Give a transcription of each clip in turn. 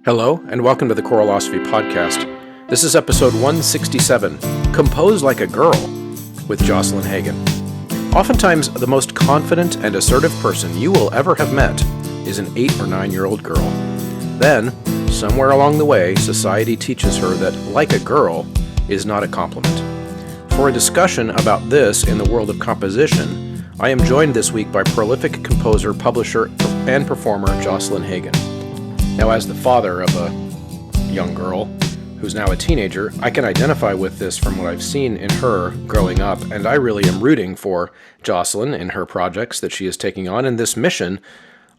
Hello, and welcome to the Choralosophy Podcast. This is episode 167, Compose Like a Girl, with Jocelyn Hagen. Oftentimes, the most confident and assertive person you will ever have met is an 8 or 9-year-old girl. Then, somewhere along the way, society teaches her that like a girl is not a compliment. For a discussion about this in the world of composition, I am joined this week by prolific composer, publisher, and performer Jocelyn Hagen. Now, as the father of a young girl who's now a teenager, I can identify with this from what I've seen in her growing up, and I really am rooting for Jocelyn in her projects that she is taking on in this mission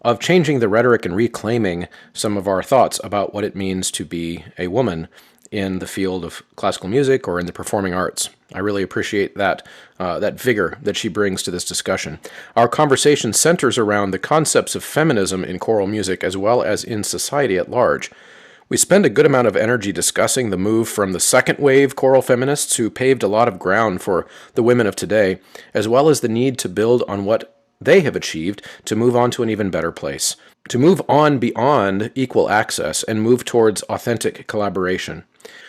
of changing the rhetoric and reclaiming some of our thoughts about what it means to be a woman in the field of classical music or in the performing arts. I really appreciate that vigor that she brings to this discussion. Our conversation centers around the concepts of feminism in choral music as well as in society at large. We spend a good amount of energy discussing the move from the second wave choral feminists who paved a lot of ground for the women of today, as well as the need to build on what they have achieved to move on to an even better place, to move on beyond equal access and move towards authentic collaboration.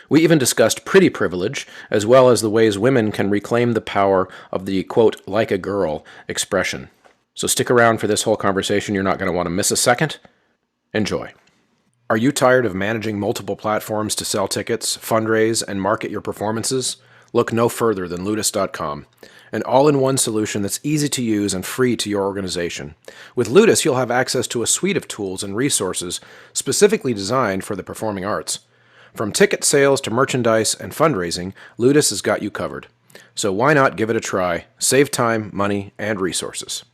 We even discussed pretty privilege, as well as the ways women can reclaim the power of the, quote, like a girl expression. So stick around for this whole conversation. You're not going to want to miss a second. Enjoy. Are you tired of managing multiple platforms to sell tickets, fundraise, and market your performances? Look no further than Ludus.com, an all-in-one solution that's easy to use and free to your organization. With Ludus, you'll have access to a suite of tools and resources specifically designed for the performing arts. From ticket sales to merchandise and fundraising, Ludus has got you covered. So why not give it a try? Save time, money, and resources.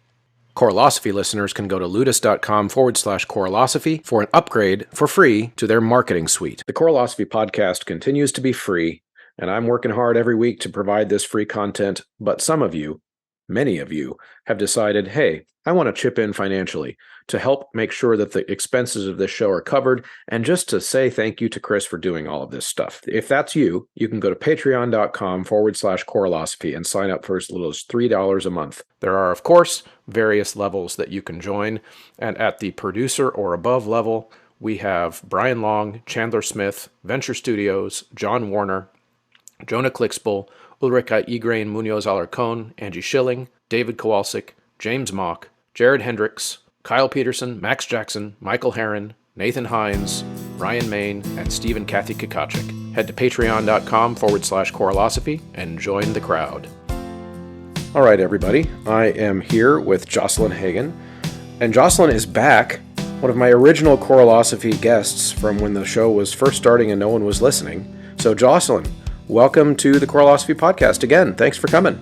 Choralosophy listeners can go to ludus.com/choralosophy for an upgrade for free to their marketing suite. The Choralosophy podcast continues to be free, and I'm working hard every week to provide this free content, but some of you, many of you, have decided, hey, I want to chip in financially to help make sure that the expenses of this show are covered, and just to say thank you to Chris for doing all of this stuff. If that's you, you can go to patreon.com/choralosophy and sign up for as little as $3 a month. There are, of course, various levels that you can join, and at the producer or above level, we have Brian Long, Chandler Smith, Venture Studios, John Warner, Jonah Clixbull, Ulrika Igrain Munoz Alarcon, Angie Schilling, David Kowalczyk, James Mock, Jared Hendricks, Kyle Peterson, Max Jackson, Michael Herron, Nathan Hines, Ryan Main, and Stephen Kathy Kikachik. Head to patreon.com/choralosophy and join the crowd. All right, everybody. I am here with Jocelyn Hagen, and Jocelyn is back, one of my original Choralosophy guests from when the show was first starting and no one was listening. So, Jocelyn, welcome to the Choralosophy podcast again. Thanks for coming.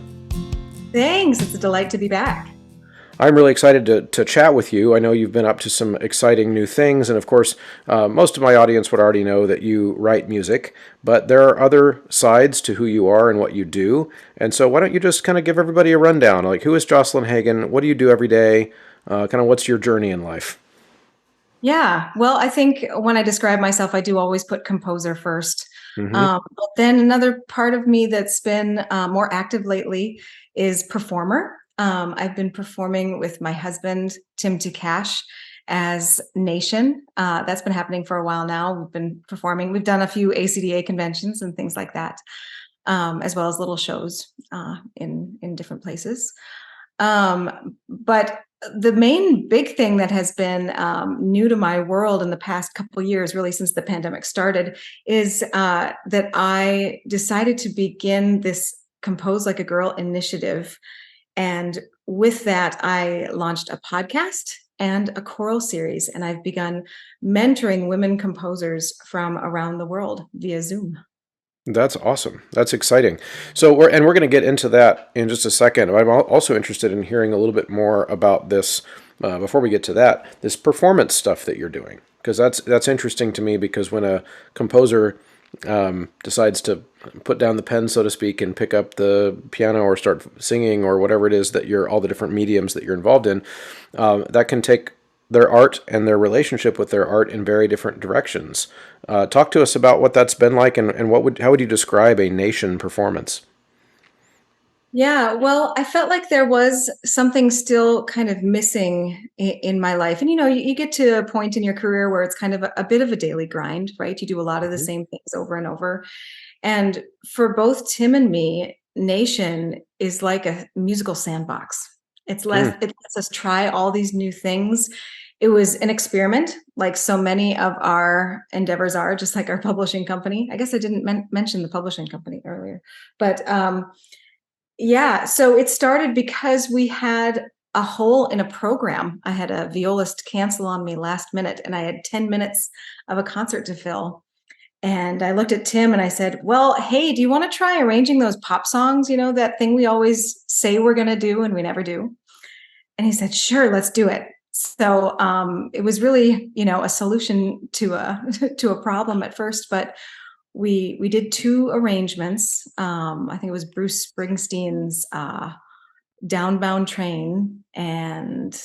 Thanks. It's a delight to be back. I'm really excited to chat with you. I know you've been up to some exciting new things, and of course, most of my audience would already know that you write music, but there are other sides to who you are and what you do. And so why don't you just kind of give everybody a rundown? Like, who is Jocelyn Hagen? What do you do every day? Kind of what's your journey in life? Yeah. Well, I think when I describe myself, I do always put composer first. Mm-hmm. But then another part of me that's been more active lately is performer. I've been performing with my husband, Tim Takash, as Nation. That's been happening for a while now. We've been performing. We've done a few ACDA conventions and things like that, as well as little shows in different places. But the main big thing that has been new to my world in the past couple of years, really since the pandemic started, is that I decided to begin this Compose Like a Girl initiative. And with that, I launched a podcast and a choral series, and I've begun mentoring women composers from around the world via Zoom. That's awesome. That's exciting. So we're going to get into that in just a second. I'm also interested in hearing a little bit more about this before we get to that, this performance stuff that you're doing, because that's interesting to me, because when a composer decides to put down the pen, so to speak, and pick up the piano or start singing or whatever it is that all the different mediums that you're involved in, that can take their art and their relationship with their art in very different directions. Talk to us about what that's been like, and how would you describe a Nation performance? Yeah, well, I felt like there was something still kind of missing in my life. And you get to a point in your career where it's kind of a bit of a daily grind, right? You do a lot of the Mhm. same things over and over. And for both Tim and me, Nation is like a musical sandbox. Mm. It lets us try all these new things. It was an experiment, like so many of our endeavors are, just like our publishing company. I guess I didn't mention the publishing company earlier, but yeah, so it started because we had a hole in a program. I had a violist cancel on me last minute, and I had 10 minutes of a concert to fill. And I looked at Tim and I said, "Well, hey, do you want to try arranging those pop songs? That thing we always say we're going to do and we never do?" And he said, "Sure, let's do it." So it was really, a solution to a to a problem at first, but we did two arrangements. I think it was Bruce Springsteen's Downbound Train, and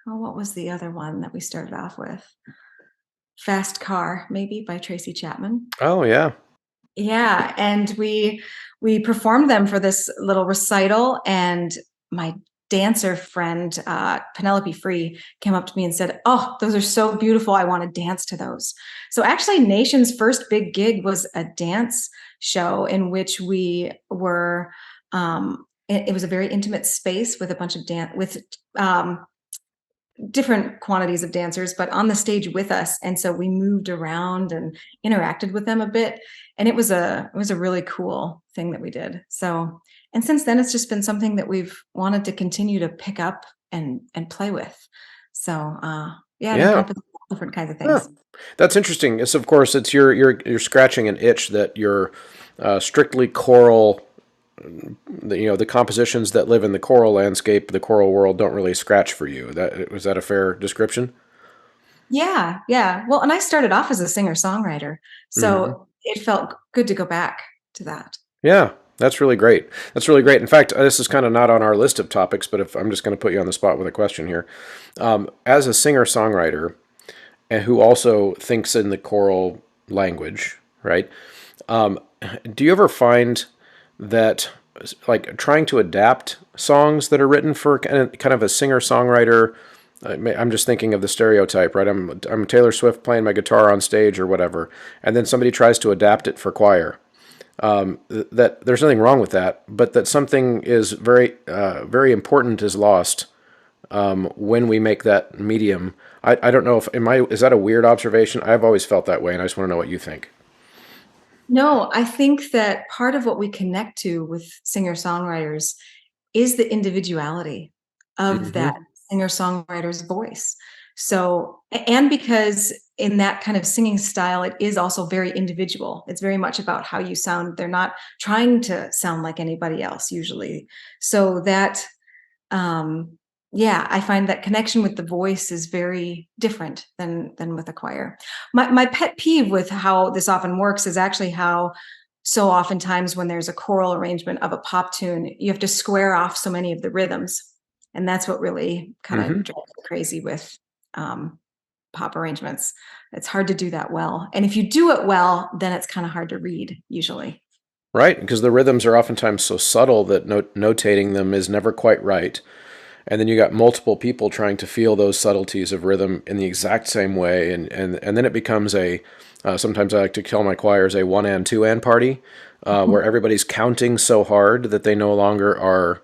what was the other one that we started off with? Fast Car, maybe, by Tracy Chapman. Oh, yeah. Yeah, and we performed them for this little recital, and my dancer friend, Penelope Free, came up to me and said, "Oh, those are so beautiful. I want to dance to those." So actually, Nation's first big gig was a dance show in which we were. It was a very intimate space with a bunch of um, different quantities of dancers, but on the stage with us. And so we moved around and interacted with them a bit. And it was a really cool thing that we did. So, and since then it's just been something that we've wanted to continue to pick up and play with. So yeah, it Yeah. encompasses different kinds of Huh. things. That's interesting. It's of course it's you're scratching an itch that your strictly choral, the compositions that live in the choral landscape, the choral world, don't really scratch for you. That was that a fair description? Yeah, yeah. Well, and I started off as a singer-songwriter. Hmm. So it felt good to go back to that. Yeah, that's really great. That's really great. In fact, this is kind of not on our list of topics, but if I'm just going to put you on the spot with a question here, as a singer songwriter and who also thinks in the choral language, right? Um, do you ever find that like trying to adapt songs that are written for kind of a singer songwriter? I'm just thinking of the stereotype, right? I'm Taylor Swift playing my guitar on stage or whatever, and then somebody tries to adapt it for choir. That there's nothing wrong with that, but that something is very important is lost when we make that medium. I don't know if is that a weird observation? I've always felt that way, and I just want to know what you think. No, I think that part of what we connect to with singer-songwriters is the individuality of Hmm. that singer-songwriter's voice. So, and because in that kind of singing style, it is also very individual. It's very much about how you sound. They're not trying to sound like anybody else usually. So that um yeah, I find that connection with the voice is very different than with a choir. My pet peeve with how this often works is actually how so oftentimes when there's a choral arrangement of a pop tune, you have to square off so many of the rhythms, and that's what really kind of Hmm. drives me crazy with um pop arrangements. It's hard to do that well, and if you do it well, then it's kind of hard to read usually. Right, because the rhythms are oftentimes so subtle that notating them is never quite right. And then you got multiple people trying to feel those subtleties of rhythm in the exact same way, and then it becomes a sometimes I like to tell my choirs a one and two and party, where everybody's counting so hard that they no longer are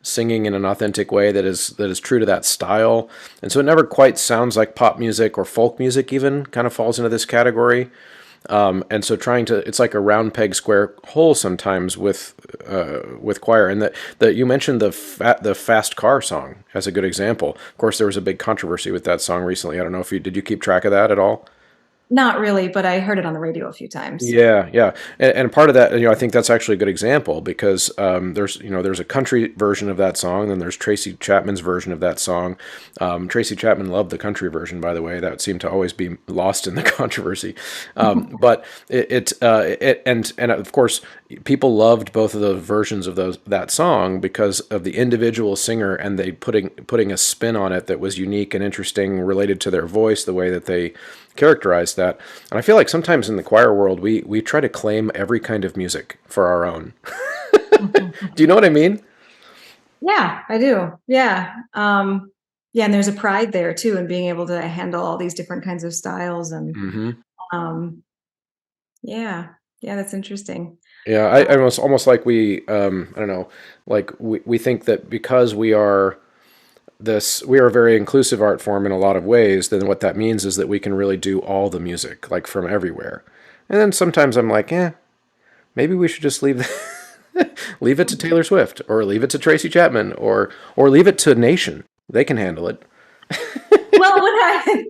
singing in an authentic way that is true to that style, and so it never quite sounds like pop music or folk music. Even kind of falls into this category. And so trying to, it's like a round peg square hole sometimes with choir. And that you mentioned the fast car song as a good example. Of course, there was a big controversy with that song recently. I don't know if you did you keep track of that at all? Not really, but I heard it on the radio a few times. Yeah, yeah, and part of that, I think that's actually a good example because there's a country version of that song, and there's Tracy Chapman's version of that song. Tracy Chapman loved the country version, by the way. That seemed to always be lost in the controversy, but and of course, people loved both of the versions of that song because of the individual singer and they putting a spin on it that was unique and interesting, related to their voice, the way that they characterize that. And I feel like sometimes in the choir world, we try to claim every kind of music for our own. Do you know what I mean? Yeah, I do. Yeah. Yeah, and there's a pride there too in being able to handle all these different kinds of styles and Hmm. um yeah. Yeah, that's interesting. Yeah, I almost like I don't know, like we think that because we are a very inclusive art form in a lot of ways, then what that means is that we can really do all the music, like from everywhere. And then sometimes I'm like, maybe we should just leave it to Taylor Swift, or leave it to Tracy Chapman, or leave it to Nation. They can handle it. Well,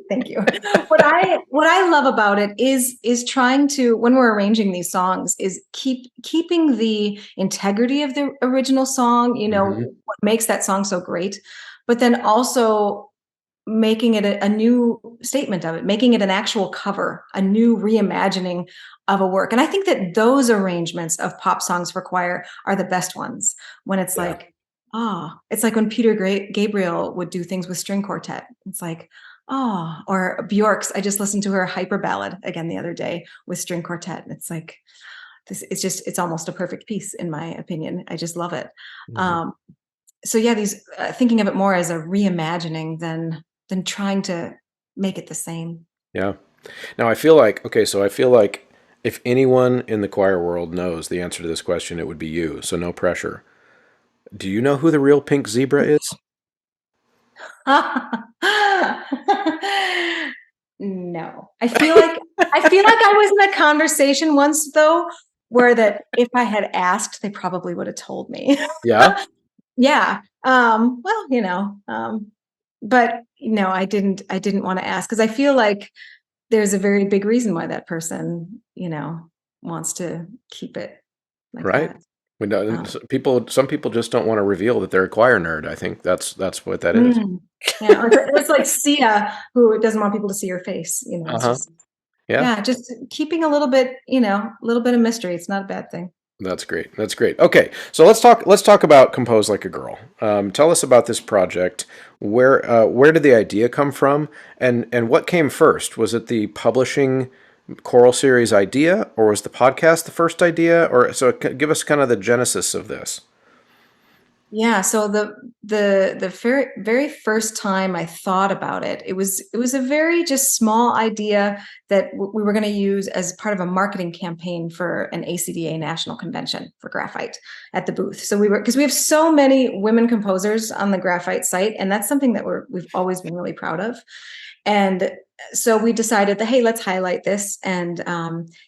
thank you. What I love about it is trying to, when we're arranging these songs, is keeping the integrity of the original song, Hmm. what makes that song so great, but then also making it a new statement of it, making it an actual cover, a new reimagining of a work. And I think that those arrangements of pop songs for choir are the best ones, when it's Yeah. like, it's like when Peter Gabriel would do things with string quartet. It's like, or Bjork's. I just listened to her hyper ballad again the other day with string quartet. And it's like, it's almost a perfect piece in my opinion. I just love it. Hmm. Um, so yeah, these thinking of it more as a reimagining than trying to make it the same. Yeah. Now I feel like, okay, so I feel like if anyone in the choir world knows the answer to this question, it would be you. So no pressure. Do you know who the real pink zebra is? No, I feel like I was in a conversation once though, where that if I had asked, they probably would have told me. Yeah. Yeah. Well, but no, I didn't want to ask because I feel like there's a very big reason why that person, wants to keep it like Right. that. We don't, Um, some people just don't want to reveal that they're a choir nerd. I think that's what that is. mm, yeah, or it's like Sia, who doesn't want people to see her face. It's Uh-huh. just, Yeah. yeah, just keeping a little bit of mystery. It's not a bad thing. That's great. That's great. Okay, so let's talk about Compose Like a Girl. Tell us about this project. Where did the idea come from, and what came first? Was it the publishing choral series idea, or was the podcast the first idea? Or so give us kind of the genesis of this. Yeah, so the very very first time I thought about it, it was a very just small idea that we were going to use as part of a marketing campaign for an ACDA national convention for graphite at the booth. So because we have so many women composers on the graphite site, and that's something that we've always been really proud of. And so we decided that, hey, let's highlight this and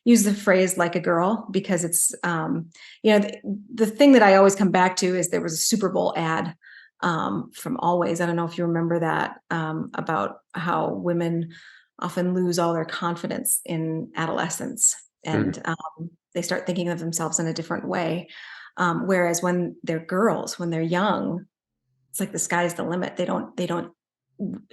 use the phrase like a girl, because it's the thing that I always come back to is there was a Super Bowl ad from Always. I don't know if you remember that, about how women often lose all their confidence in adolescence, Hmm. and they start thinking of themselves in a different way. Whereas when they're girls, when they're young, it's like the sky's the limit. They don't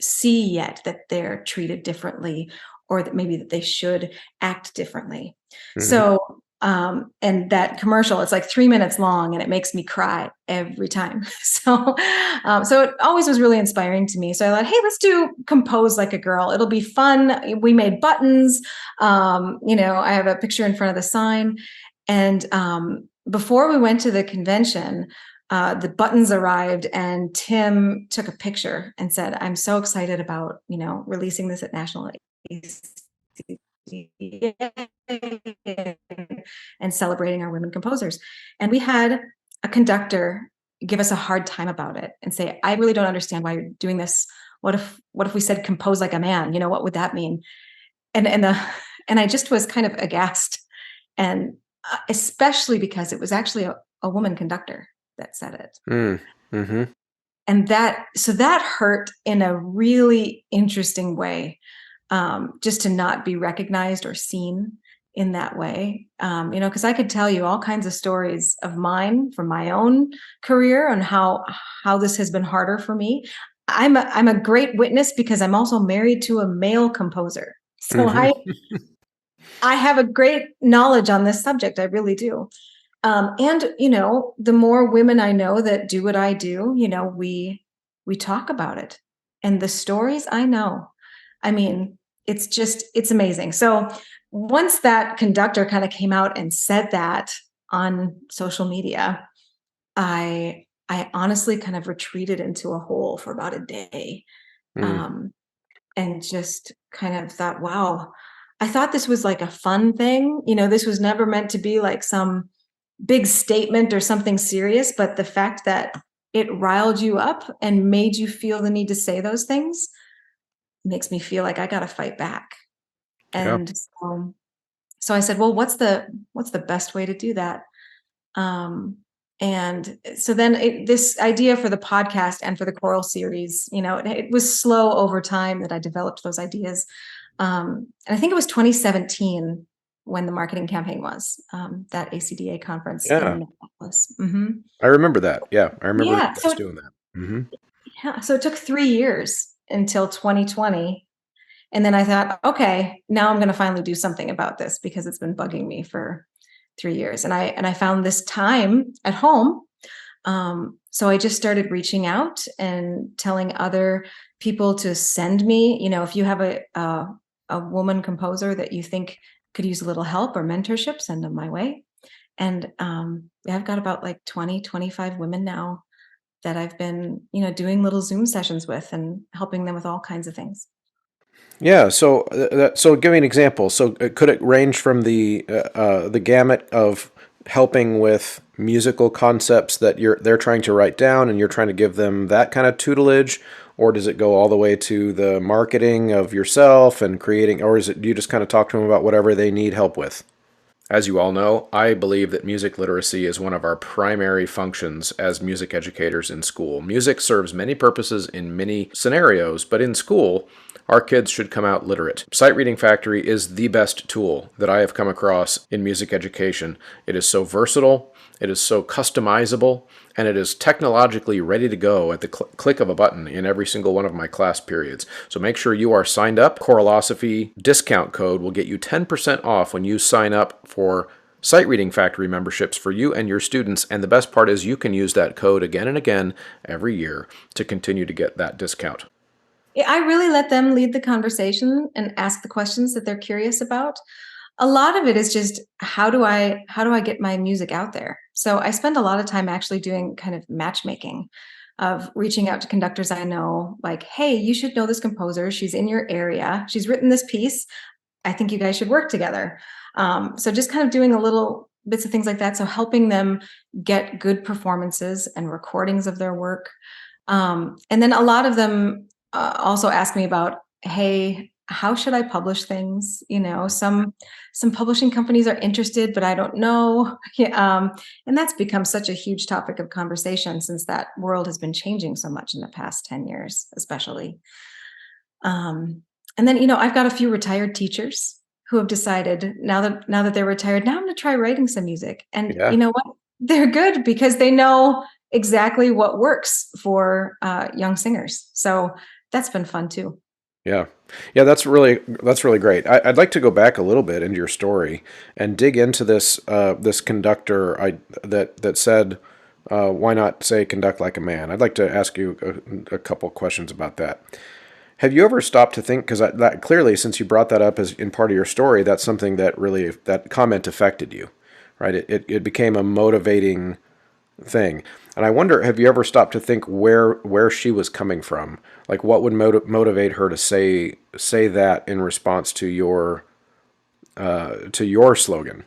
see yet that they're treated differently, or that maybe that they should act differently. Hmm. So and that commercial, it's like 3 minutes long and it makes me cry every time. So it always was really inspiring to me. So I thought, hey, let's do Compose Like a Girl. It'll be fun. We made buttons. I have a picture in front of the sign. And before we went to the convention, the buttons arrived and Tim took a picture and said, I'm so excited about, releasing this at National and celebrating our women composers. And we had a conductor give us a hard time about it and say, I really don't understand why you're doing this. What if we said compose like a man? What would that mean? And I just was kind of aghast, and especially because it was actually a woman conductor that said it. Mm-hmm. And that hurt in a really interesting way, just to not be recognized or seen in that way. Because I could tell you all kinds of stories of mine from my own career and how this has been harder for me. I'm a great witness because I'm also married to a male composer. So Hmm. I have a great knowledge on this subject. I really do. And the more women I know that do what I do, we talk about it, and the stories I know. I mean, it's amazing. So once that conductor kind of came out and said that on social media, I I honestly kind of retreated into a hole for about a day. Mm. Um, and just kind of thought, wow, I thought this was like a fun thing. This was never meant to be like some big statement or something serious, but the fact that it riled you up and made you feel the need to say those things makes me feel like I got to fight back. Yeah. And so I said, well, what's the best way to do that? Um, and so then this idea for the podcast and for the choral series, it was slow over time that I developed those ideas. And I think it was 2017 when the marketing campaign was that ACDA conference in Yeah. Minneapolis. Hmm. I remember that. Yeah. I remember you Yeah. guys doing that. Hmm. So it took 3 years until 2020. And then I thought, okay, now I'm going to finally do something about this because it's been bugging me for 3 years. And I found this time at home. So I just started reaching out and telling other people to send me, if you have a woman composer that you think could use a little help or mentorship, send them my way. And yeah, I've got about like 20, 25 women now that I've been, doing little Zoom sessions with and helping them with all kinds of things. Yeah. So give me an example. So could it range from the gamut of helping with musical concepts that they're trying to write down, and you're trying to give them that kind of tutelage, or does it go all the way to the marketing of yourself and creating, or is it you just kind of talk to them about whatever they need help with? As you all know, I believe that music literacy is one of our primary functions as music educators in school. Music serves many purposes in many scenarios, but in school, our kids should come out literate. Sight Reading Factory is the best tool that I have come across in music education. It is so versatile, it is so customizable, and it is technologically ready to go at the click of a button in every single one of my class periods. So make sure you are signed up. Choralosophy discount code will get you 10% off when you sign up for Sight Reading Factory memberships for you and your students. And the best part is you can use that code again and again every year to continue to get that discount. Yeah, I really let them lead the conversation and ask the questions that they're curious about. A lot of it is just how do I get my music out there? So I spend a lot of time actually doing kind of matchmaking of reaching out to conductors I know, like, hey, you should know this composer. She's in your area. She's written this piece. I think you guys should work together. So just kind of doing a little bits of things like that. So helping them get good performances and recordings of their work. And then a lot of them also ask me about, hey, how should I publish things? Some publishing companies are interested, but I don't know. Yeah, and that's become such a huge topic of conversation since that world has been changing so much in the past 10 years, especially. And then, I've got a few retired teachers who have decided now that they're retired, now I'm going to try writing some music. And you Yeah. know what? They're good because they know exactly what works for young singers. So that's been fun too. Yeah. Yeah, that's really great. I'd like to go back a little bit into your story and dig into this conductor that said, why not say conduct like a man? I'd like to ask you a couple questions about that. Have you ever stopped to think, because that clearly, since you brought that up as in part of your story, that's something that comment affected you, right? It became a motivating thing. And I wonder, have you ever stopped to think where she was coming from? Like, what would motivate her to say that in response to your slogan?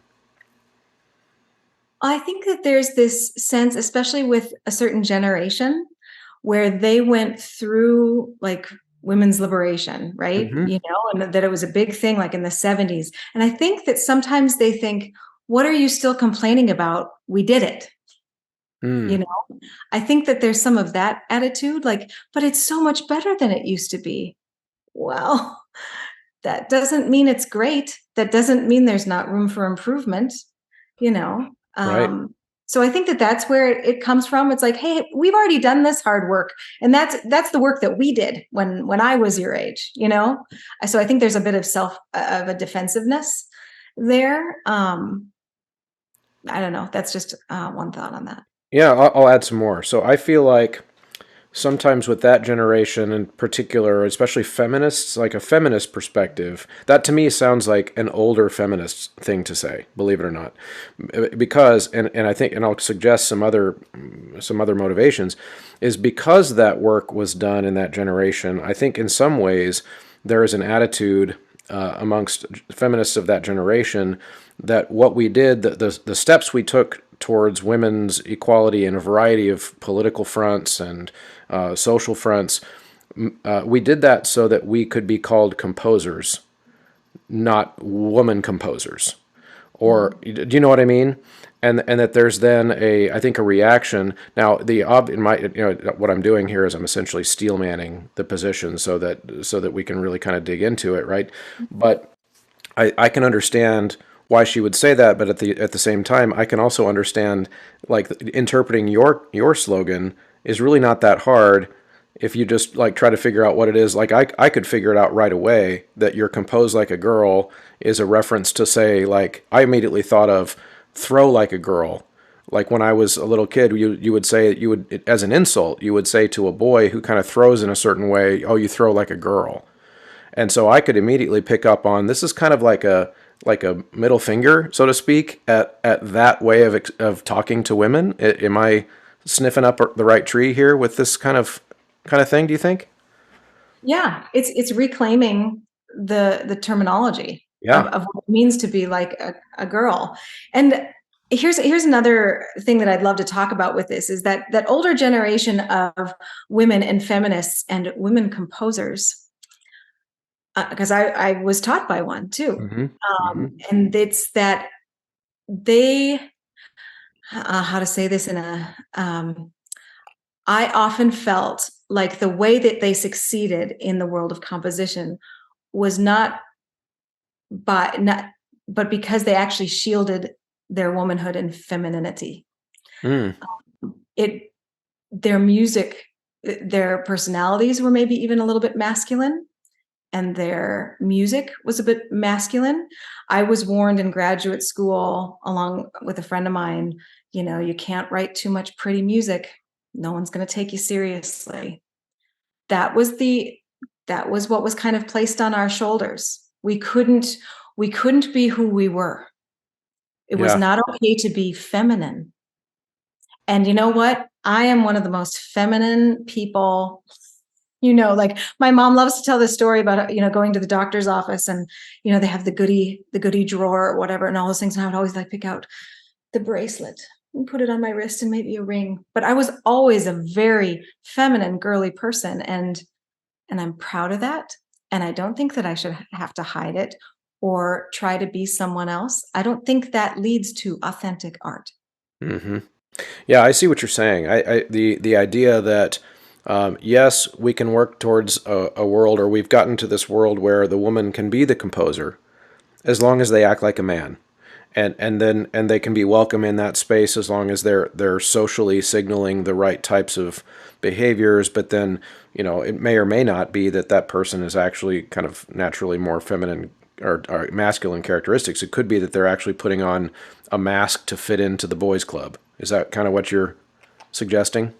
I think that there's this sense, especially with a certain generation, where they went through like women's liberation, right? Hmm. And that it was a big thing like in the 70s. And I think that sometimes they think, what are you still complaining about? We did it. Mm, You know, I think that there's some of that attitude, like, but it's so much better than it used to be. Well, that doesn't mean it's great. That doesn't mean there's not room for improvement, you know? right. So I think that that's where it comes from. It's like, hey, we've already done this hard work, and that's the work that we did when I was your age, you know. So I think there's a bit of a defensiveness there. I don't know. That's just one thought on that. Yeah, I'll add some more. So I feel like sometimes with that generation in particular, especially feminists, like a feminist perspective, that to me sounds like an older feminist thing to say, believe it or not. Because, and I think, and I'll suggest some other motivations, is because that work was done in that generation. I think in some ways there is an attitude amongst feminists of that generation that what we did, the steps we took towards women's equality in a variety of political fronts and social fronts, we did that so that we could be called composers, not woman composers. Or do you know what I mean? And that there's then I think a reaction. Now in my what I'm doing here is I'm essentially steel manning the position so that we can really kind of dig into it, right? But I can understand why she would say that, but at the same time, I can also understand like interpreting your slogan is really not that hard if you just like try to figure out what it is. Like I could figure it out right away that you're composed like a girl is a reference to say like I immediately thought of throw like a girl. Like when I was a little kid, you would say you would as an insult you would say to a boy who kind of throws in a certain way, oh you throw like a girl. And so I could immediately pick up on this is kind of like a middle finger, so to speak, at that way of talking to women. Am I sniffing up the right tree here with this kind of thing? Do you think? Yeah, it's reclaiming the terminology Yeah. of what it means to be like a girl. And here's another thing that I'd love to talk about with this is that older generation of women and feminists and women composers, because I was taught by one too. Mm-hmm. Mm-hmm. And it's that they, how to say this in a, I often felt like the way that they succeeded in the world of composition was not but because they actually shielded their womanhood and femininity. Mm. It their music, their personalities were maybe even a little bit masculine, and their music was a bit masculine. I was warned in graduate school, along with a friend of mine, you can't write too much pretty music. No one's going to take you seriously. That was the that was what was kind of placed on our shoulders. We couldn't be who we were. It was Yeah. not okay to be feminine. And you know what? I am one of the most feminine people. Like my mom loves to tell this story about, going to the doctor's office and, they have the goodie drawer or whatever and all those things. And I would always like pick out the bracelet and put it on my wrist and maybe a ring. But I was always a very feminine, girly person. And I'm proud of that. And I don't think that I should have to hide it or try to be someone else. I don't think that leads to authentic art. Mm-hmm. Yeah, I see what you're saying. The idea that yes, we can work towards a world, or we've gotten to this world where the woman can be the composer as long as they act like a man, and they can be welcome in that space as long as they're socially signaling the right types of behaviors. But then it may or may not be that person is actually kind of naturally more feminine or masculine characteristics. It could be that they're actually putting on a mask to fit into the boys' club. Is that kind of what you're suggesting?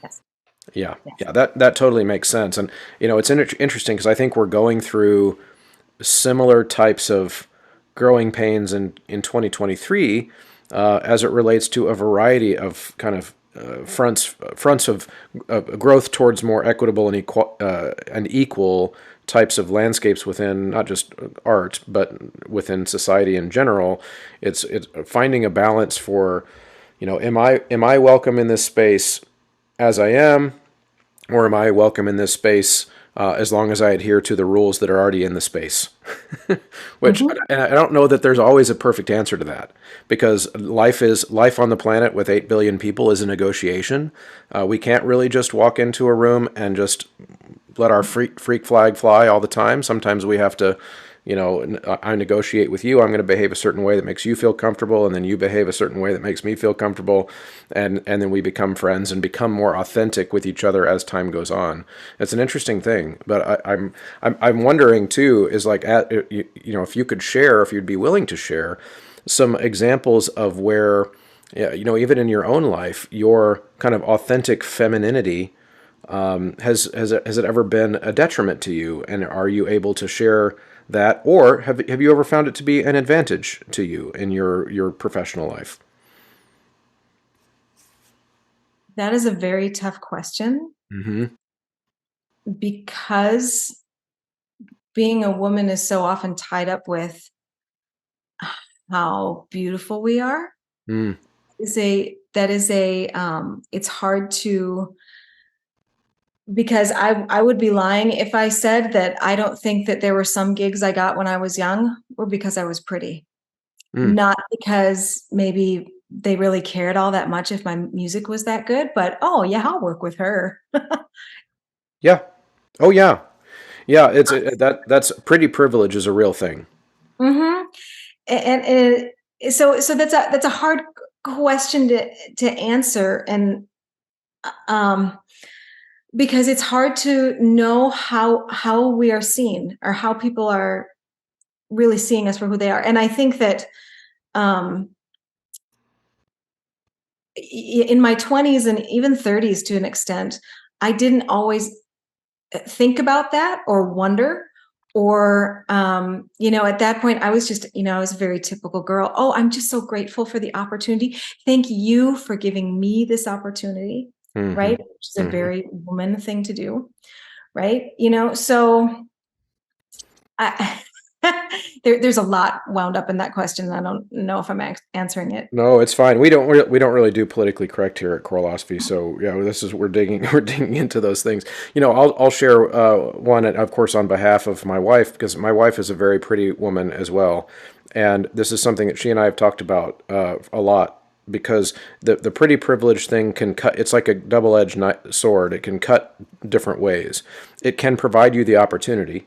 Yes. Yeah, Yes. yeah, that totally makes sense. And it's interesting because I think we're going through similar types of growing pains in 2023 as it relates to a variety of kind of fronts of growth towards more equitable and equal types of landscapes within not just art but within society in general. It's finding a balance for, am I welcome in this space as I am, or am I welcome in this space as long as I adhere to the rules that are already in the space? Which, Mhm. and I don't know that there's always a perfect answer to that, because life on the planet with 8 billion people is a negotiation. We can't really just walk into a room and just let our freak flag fly all the time. Sometimes we have to, I negotiate with you. I'm going to behave a certain way that makes you feel comfortable, and then you behave a certain way that makes me feel comfortable, and then we become friends and become more authentic with each other as time goes on. It's an interesting thing, but I'm wondering too is like if you could share, if you'd be willing to share some examples of where, yeah, even in your own life, your kind of authentic femininity Has it ever been a detriment to you? And are you able to share that, or have you ever found it to be an advantage to you in your professional life? That is a very tough question Mm-hmm. because being a woman is so often tied up with how beautiful we are. Mm. It's hard to, because I would be lying if I said that I don't think that there were some gigs I got when I was young were because I was pretty. Mm. Not because maybe they really cared all that much if my music was that good, but, "Oh, yeah, I'll work with her." Yeah. Oh yeah. Yeah. That's pretty privilege is a real thing. Mhm. So that's a hard question to answer, and, um, because it's hard to know how we are seen or how people are really seeing us for who they are, and I think that, um, in my 20s and even 30s to an extent, I didn't always think about that or wonder, or at that point I was just, I was a very typical girl. Oh, I'm just so grateful for the opportunity. Thank you for giving me this opportunity, Mm-hmm. right? Which is a Mm-hmm. very woman thing to do, right? So I there's a lot wound up in that question. I don't know if I'm answering it. No, it's fine. We don't really do politically correct here at Choralosophy. So yeah, this is we're digging we're digging into those things. I'll share one, of course, on behalf of my wife, because my wife is a very pretty woman as well, and this is something that she and I have talked about a lot, because the pretty privilege thing can cut. It's like a double-edged sword. It can cut different ways. It can provide you the opportunity,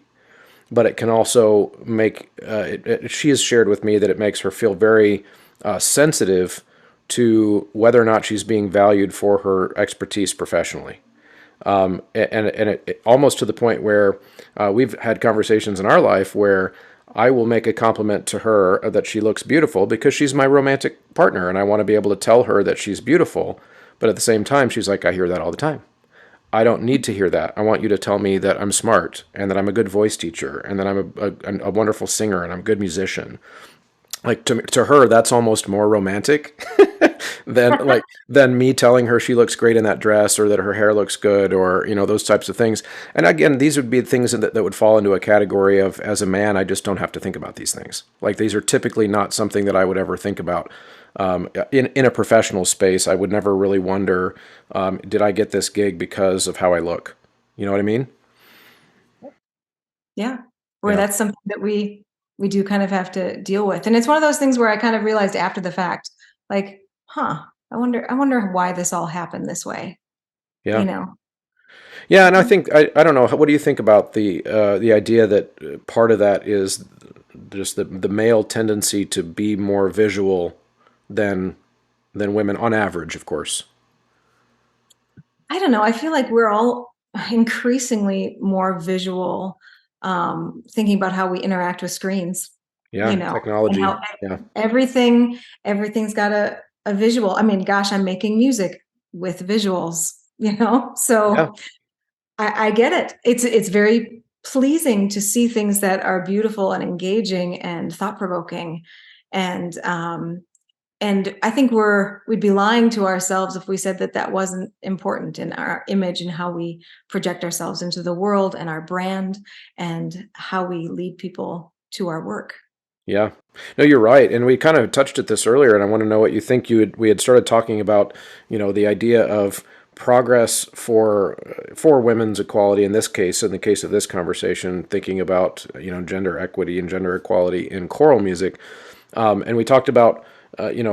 but it can also make she has shared with me that it makes her feel very sensitive to whether or not she's being valued for her expertise professionally. And almost to the point where we've had conversations in our life where I will make a compliment to her that she looks beautiful because she's my romantic partner, and I want to be able to tell her that she's beautiful. But at the same time, she's like, I hear that all the time. I don't need to hear that. I want you to tell me that I'm smart and that I'm a good voice teacher and that I'm a wonderful singer and I'm a good musician. Like, to her, that's almost more romantic than me telling her she looks great in that dress, or that her hair looks good, or those types of things. And again, these would be things that would fall into a category of, as a man, I just don't have to think about these things. Like, these are typically not something that I would ever think about. In a professional space, I would never really wonder, did I get this gig because of how I look? You know what I mean? Yeah. Where Yeah. that's something that we do kind of have to deal with. And it's one of those things where I kind of realized after the fact, like, huh, I wonder why this all happened this way, you Yeah. know? Yeah, and I Mhm. think I don't know. What do you think about the idea that part of that is just the male tendency to be more visual than women on average, of course. I don't know. I feel like we're all increasingly more visual, thinking about how we interact with screens, Yeah, and technology. how Yeah, everything's got a visual. I mean, gosh, I'm making music with visuals, yeah, so I get it. It's very pleasing to see things that are beautiful and engaging and thought provoking, and and I think we'd be lying to ourselves if we said that that wasn't important in our image and how we project ourselves into the world and our brand and how we lead people to our work. yeah. No, you're right, and we kind of touched at this earlier, and I want to know what you think. We had started talking about the idea of progress for women's equality in this case, in the case of this conversation, thinking about gender equity and gender equality in choral music. And we talked about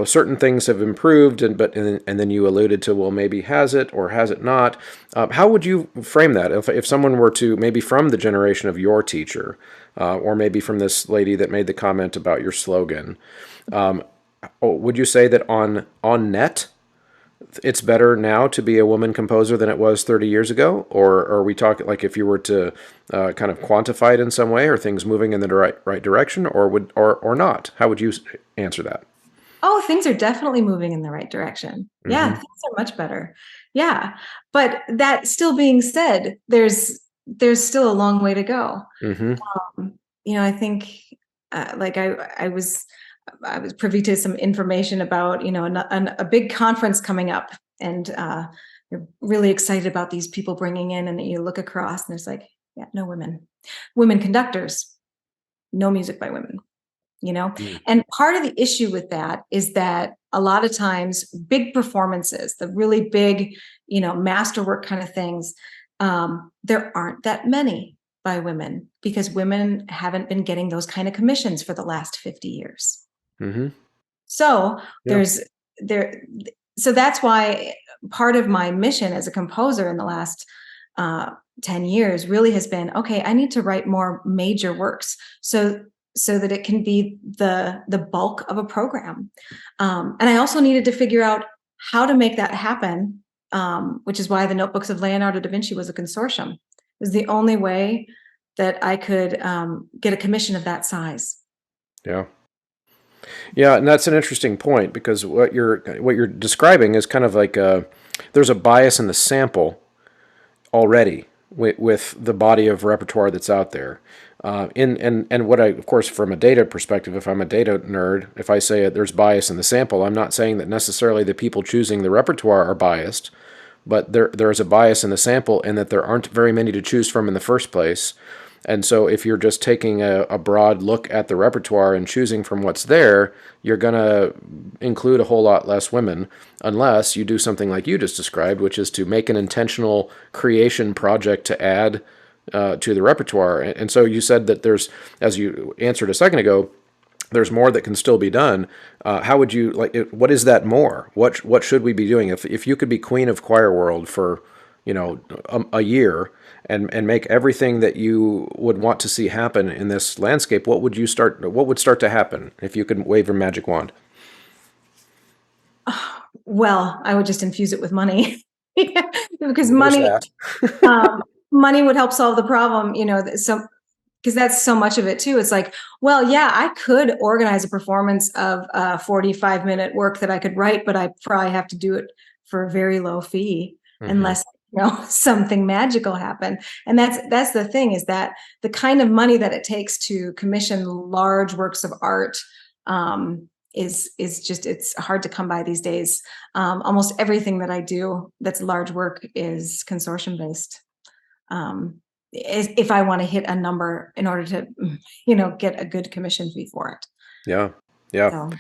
certain things have improved, and then you alluded to, well, maybe has it or has it not? How would you frame that if someone were to, maybe from the generation of your teacher, or maybe from this lady that made the comment about your slogan? Would you say that on net it's better now to be a woman composer than it was 30 years ago? Or are we talking, like, if you were to kind of quantify it in some way, are things moving in the right direction, or not? How would you answer that? Oh, things are definitely moving in the right direction. Yeah, Mm-hmm. things are much better. Yeah. But that still being said, there's still a long way to go. Mm-hmm. I think like I was privy to some information about a big conference coming up, and you're really excited about these people bringing in, and you look across, and there's like, yeah, no women conductors, no music by women. Mm-hmm. And part of the issue with that is that a lot of times big performances, the really big, masterwork kind of things, there aren't that many by women because women haven't been getting those kind of commissions for the last 50 years. Mm-hmm. So Yeah. there's there so that's why part of my mission as a composer in the last uh, 10 years really has been, okay, I need to write more major works so that it can be the bulk of a program. And I also needed to figure out how to make that happen, which is why the Notebooks of Leonardo da Vinci was a consortium. It was the only way that I could get a commission of that size. Yeah. Yeah, and that's an interesting point because what you're describing is kind of like there's a bias in the sample already with the body of repertoire that's out there. And what I, of course, from a data perspective, if I'm a data nerd, if I say there's bias in the sample, I'm not saying that necessarily the people choosing the repertoire are biased, but there's a bias in the sample in that there aren't very many to choose from in the first place. And so if you're just taking a broad look at the repertoire and choosing from what's there, you're going to include a whole lot less women unless you do something like you just described, which is to make an intentional creation project to add to the repertoire. And so you said that there's, as you answered a second ago, there's more that can still be done. How would you like? What is that more? What should we be doing if you could be queen of choir world for, a year and make everything that you would want to see happen in this landscape? What would you start? What would start to happen if you could wave your magic wand? Well, I would just infuse it with money because Well, there's that. um, money would help solve the problem. So because that's so much of it too. It's like, well, yeah, I could organize a performance of a 45-minute work that I could write, but I probably have to do it for a very low fee Hmm. unless something magical happen. And that's the thing, is that the kind of money that it takes to commission large works of art is just, it's hard to come by these days. Almost everything that I do that's large work is consortium based. If I want to hit a number in order to, get a good commission fee for it. Yeah, yeah. So,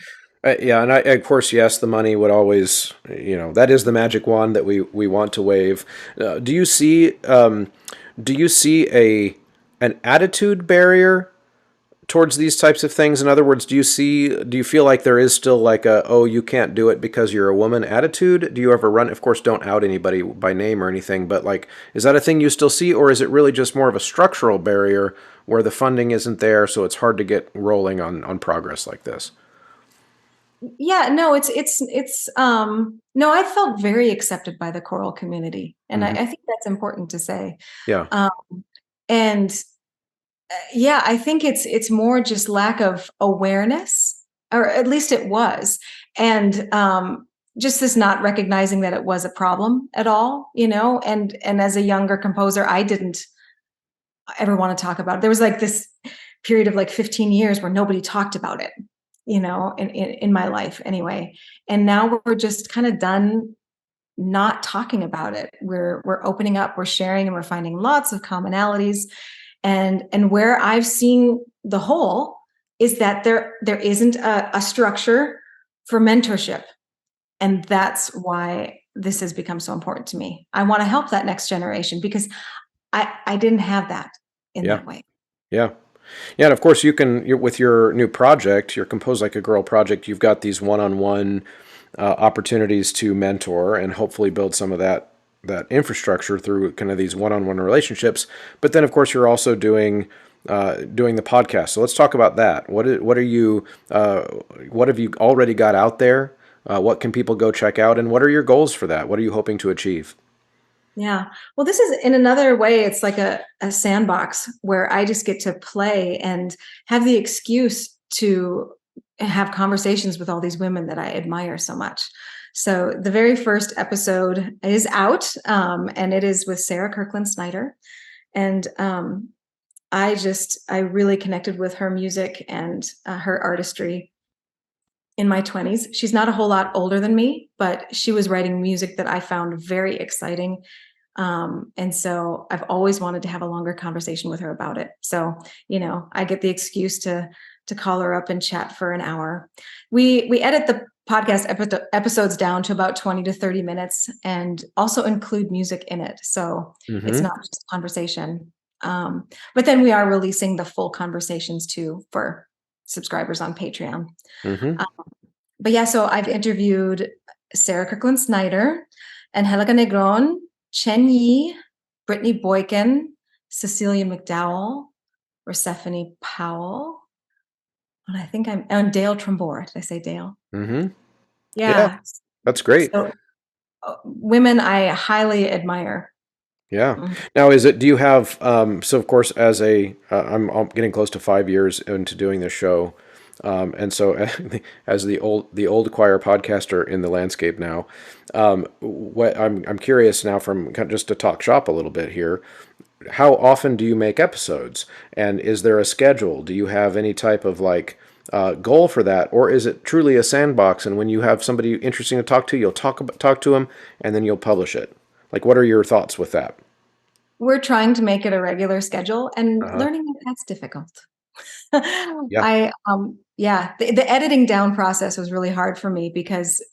Yeah, and of course, yes, the money would always, that is the magic wand that we want to wave. Do you see an attitude barrier towards these types of things? In other words, do you feel like there is still like a, oh, you can't do it because you're a woman attitude? Do you ever run, of course, don't out anybody by name or anything, but like, is that a thing you still see, or is it really just more of a structural barrier where the funding isn't there, so it's hard to get rolling on progress like this? yeah, no, no, I felt very accepted by the choral community. And Hmm. I think that's important to say. Yeah. Um, and yeah, I think it's more just lack of awareness, or at least it was. And just this not recognizing that it was a problem at all, and as a younger composer, I didn't ever want to talk about it. There was like this period of like 15 years where nobody talked about it, in my life anyway. And now we're just kind of done not talking about it. We're opening up, we're sharing, and we're finding lots of commonalities. And where I've seen the hole is that there isn't a structure for mentorship. And that's why this has become so important to me. I want to help that next generation because I didn't have that in Yeah. that way. Yeah. Yeah, and of course with your new project, your Compose Like a Girl project, you've got these one-on-one opportunities to mentor and hopefully build some of that infrastructure through kind of these one-on-one relationships. But then, of course, you're also doing the podcast. So let's talk about that. What have you already got out there? What can people go check out, and what are your goals for that? What are you hoping to achieve? Yeah. Well, this is, in another way, it's like a sandbox where I just get to play and have the excuse to have conversations with all these women that I admire so much. So the very first episode is out, and it is with Sarah Kirkland Snyder. And I really connected with her music and her artistry in my 20s. She's not a whole lot older than me, but she was writing music that I found very exciting. And so I've always wanted to have a longer conversation with her about it. So, I get the excuse to call her up and chat for an hour. We edit the podcast episodes down to about 20 to 30 minutes and also include music in it. So it's Mm-hmm. not just conversation. But then we are releasing the full conversations too for subscribers on Patreon. Mm-hmm. Um, but yeah, so I've interviewed Sarah Kirkland Snyder, Angelica Negron, Chen Yi, Brittany Boykin, Cecilia McDowell, Persephone Powell, and Dale Trombore. Did I say Dale? Mm-hmm. Yeah, Yeah. that's great. So women I highly admire. Yeah. Mhm. Now, do you have, so of course, I'm getting close to 5 years into doing this show. And so as the old choir podcaster in the landscape now, what I'm curious now from just to talk shop a little bit here, how often do you make episodes? And is there a schedule? Do you have any type of goal for that? Or is it truly a sandbox? And when you have somebody interesting to talk to, you'll talk to them and then you'll publish it. Like, what are your thoughts with that? We're trying to make it a regular schedule and Uh-huh. learning that that's difficult. Yeah. Yeah, the editing down process was really hard for me because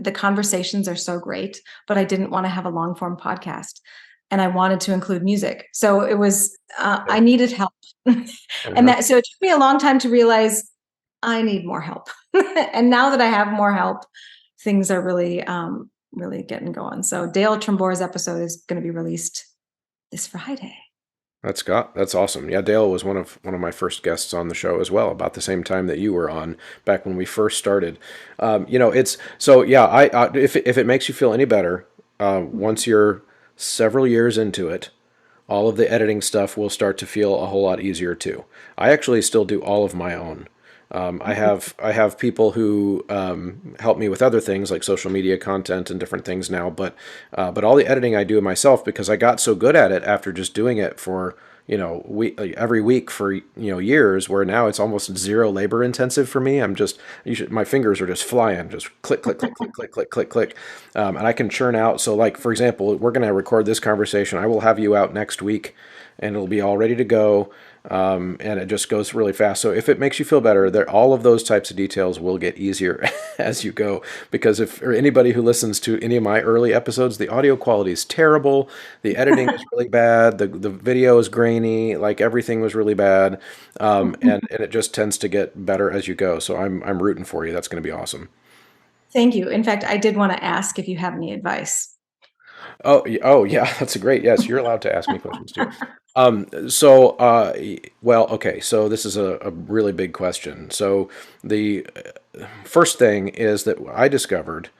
the conversations are so great, but I didn't want to have a long form podcast and I wanted to include music. So it was, Yeah. I needed help. Uh-huh. So it took me a long time to realize I need more help. And now that I have more help, things are really getting going. So Dale Trombore's episode is going to be released this Friday. That's awesome. Yeah, Dale was one of my first guests on the show as well, about the same time that you were on back when we first started. It's so yeah. If it makes you feel any better, once you're several years into it, all of the editing stuff will start to feel a whole lot easier too. I actually still do all of my own. I have people who help me with other things like social media content and different things now, but all the editing I do myself because I got so good at it after just doing it for every week for years, where now it's almost zero labor intensive for me. My fingers are just flying, just click click click click click click click click, and I can churn out. So like for example, we're going to record this conversation. I will have you out next week, and it'll be all ready to go. And it just goes really fast. So if it makes you feel better, all of those types of details will get easier as you go. Because if or anybody who listens to any of my early episodes, the audio quality is terrible, the editing is really bad, the video is grainy, like everything was really bad, and it just tends to get better as you go. So I'm rooting for you. That's going to be awesome. Thank you. In fact, I did want to ask if you have any advice. Oh, yeah, that's a great. Yes, you're allowed to ask me questions too. Well, okay, so this is a really big question. So the first thing is that I discovered